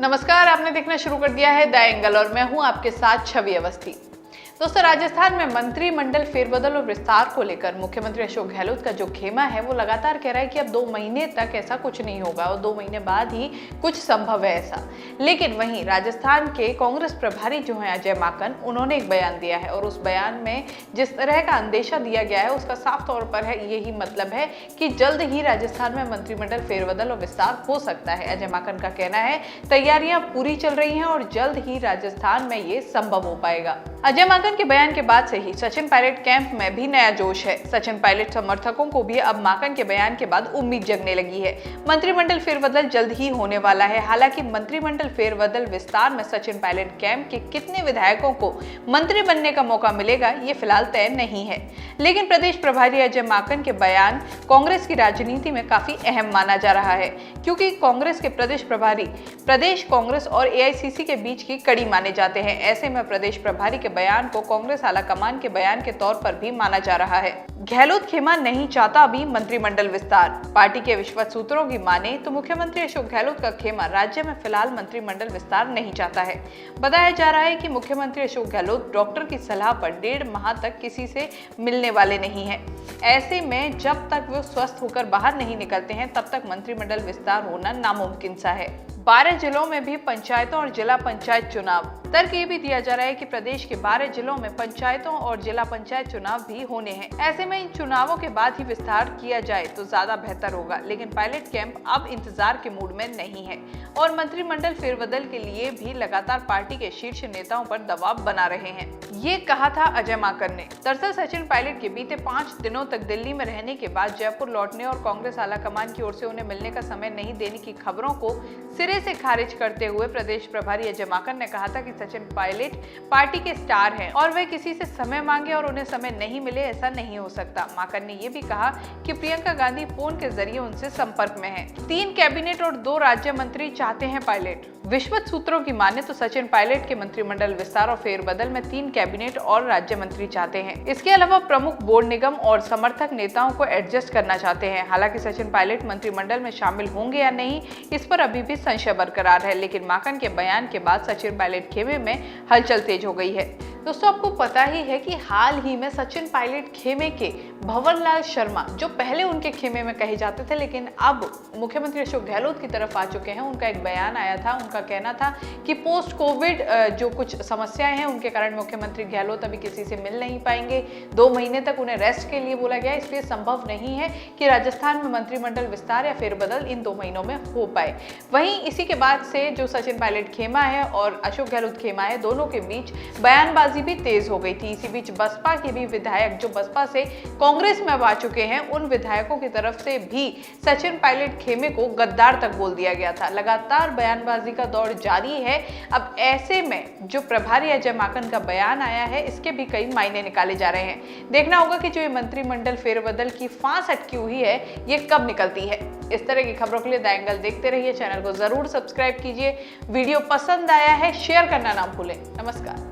नमस्कार, आपने देखना शुरू कर दिया है द एंगल और मैं हूं आपके साथ छवि अवस्थी। दोस्तों, राजस्थान में मंत्रिमंडल फेरबदल और विस्तार को लेकर मुख्यमंत्री अशोक गहलोत का जो खेमा है वो लगातार कह रहा है कि अब 2 महीने तक ऐसा कुछ नहीं होगा और 2 महीने बाद ही कुछ संभव है ऐसा। लेकिन वहीं राजस्थान के कांग्रेस प्रभारी जो हैं अजय माकन, उन्होंने एक बयान दिया है और उस बयान में जिस तरह का अंदेशा दिया गया है उसका साफ तौर पर है यही मतलब है कि जल्द ही राजस्थान में मंत्रिमंडल फेरबदल और विस्तार हो सकता है। अजय माकन का कहना है तैयारियां पूरी चल रही हैं और जल्द ही राजस्थान में ये संभव हो पाएगा। अजय माकन के बयान के बाद से ही सचिन पायलट कैंप में भी नया जोश है। सचिन पायलट समर्थकों को भी अब माकन के बयान के बाद उम्मीद जगने लगी है। मंत्रिमंडल फेरबदल जल्द ही होने वाला है। हालांकि मंत्रिमंडल फेरबदल विस्तार में सचिन पायलट कैंप के कितने विधायकों को मंत्री बनने का मौका मिलेगा ये फिलहाल तय नहीं है। लेकिन प्रदेश प्रभारी अजय माकन के बयान कांग्रेस की राजनीति में काफी अहम माना जा रहा है, क्योंकि कांग्रेस के प्रदेश प्रभारी प्रदेश कांग्रेस और एआईसीसी के बीच की कड़ी माने जाते हैं। ऐसे में प्रदेश प्रभारी के बयान को कांग्रेस आलाकमान के बयान के तौर पर भी माना जा रहा है। गहलोत खेमा नहीं चाहता अभी मंत्रिमंडल विस्तार। पार्टी के विश्वस्त सूत्रों की माने तो मुख्यमंत्री अशोक गहलोत का खेमा राज्य में फिलहाल मंत्रिमंडल विस्तार नहीं चाहता है। बताया जा रहा है कि मुख्यमंत्री अशोक गहलोत डॉक्टर की सलाह पर 1.5 माह तक किसी से मिलने वाले नहीं है। ऐसे में जब तक वो स्वस्थ होकर बाहर नहीं निकलते हैं तब तक मंत्रिमंडल विस्तार होना नामुमकिन सा है। 12 जिलों में भी पंचायतों और जिला पंचायत चुनाव। तर्क ये भी दिया जा रहा है कि प्रदेश के 12 जिलों में पंचायतों और जिला पंचायत चुनाव भी होने हैं। ऐसे में इन चुनावों के बाद ही विस्तार किया जाए तो ज्यादा बेहतर होगा। लेकिन पायलट कैंप अब इंतजार के मूड में नहीं है और मंत्रिमंडल फेरबदल के लिए भी लगातार पार्टी के शीर्ष नेताओं पर दबाव बना रहे हैं। ये कहा था अजय माकन ने। दरअसल सचिन पायलट के बीते 5 दिनों तक दिल्ली में रहने के बाद जयपुर लौटने और कांग्रेस आलाकमान की ओर से उन्हें मिलने का समय नहीं देने की खबरों को सिरे से खारिज करते हुए प्रदेश प्रभारी अजय माकन ने कहा था कि सचिन पायलट पार्टी के स्टार हैं और वे किसी से समय मांगे और उन्हें समय नहीं मिले ऐसा नहीं हो सकता। माकन ने यह भी कहा कि प्रियंका गांधी फोन के जरिए उनसे संपर्क में हैं। 3 कैबिनेट और 2 राज्य मंत्री चाहते हैं पायलट। विश्वस्त सूत्रों की माने तो सचिन पायलट के मंत्रिमंडल विस्तार और फेरबदल में 3 कैबिनेट और राज्य मंत्री चाहते हैं। इसके अलावा प्रमुख बोर्ड निगम और समर्थक नेताओं को एडजस्ट करना चाहते हैं। हालांकि सचिन पायलट मंत्रिमंडल में शामिल होंगे या नहीं इस पर अभी भी संशय बरकरार है। लेकिन माकन के बयान के बाद सचिन पायलट खेमे में हलचल तेज हो गई है। दोस्तों, आपको पता ही है कि हाल ही में सचिन पायलट खेमे के भंवरलाल शर्मा, जो पहले उनके खेमे में कहे जाते थे लेकिन अब मुख्यमंत्री अशोक गहलोत की तरफ आ चुके हैं, उनका एक बयान आया था। उनका कहना था कि पोस्ट कोविड जो कुछ समस्याएं हैं उनके कारण मुख्यमंत्री गहलोत अभी किसी से मिल नहीं पाएंगे। 2 महीने तक उन्हें रेस्ट के लिए बोला गया, इसलिए संभव नहीं है कि राजस्थान में मंत्रिमंडल विस्तार या फेरबदल इन 2 महीनों में हो पाए। वहीं इसी के बाद से जो सचिन पायलट खेमा है और अशोक गहलोत खेमा है, दोनों के बीच बयानबाजी भी तेज हो गई थी। इसी बीच बसपा के भी विधायक जो बसपा से कांग्रेस में अब आ चुके हैं, उन विधायकों की तरफ से भी सचिन पायलट खेमे को गद्दार तक बोल दिया गया था। लगातार बयानबाजी का दौर जारी है। अब ऐसे में जो प्रभारी अजय माकन का बयान आया है इसके भी कई मायने निकाले जा रहे हैं। देखना होगा कि जो ये मंत्रिमंडल फेरबदल की फांस अटकी हुई है ये कब निकलती है। इस तरह की खबरों के लिए द एंगल देखते रहिए। चैनल को जरूर सब्सक्राइब कीजिए। वीडियो पसंद आया है शेयर करना ना भूलें। नमस्कार।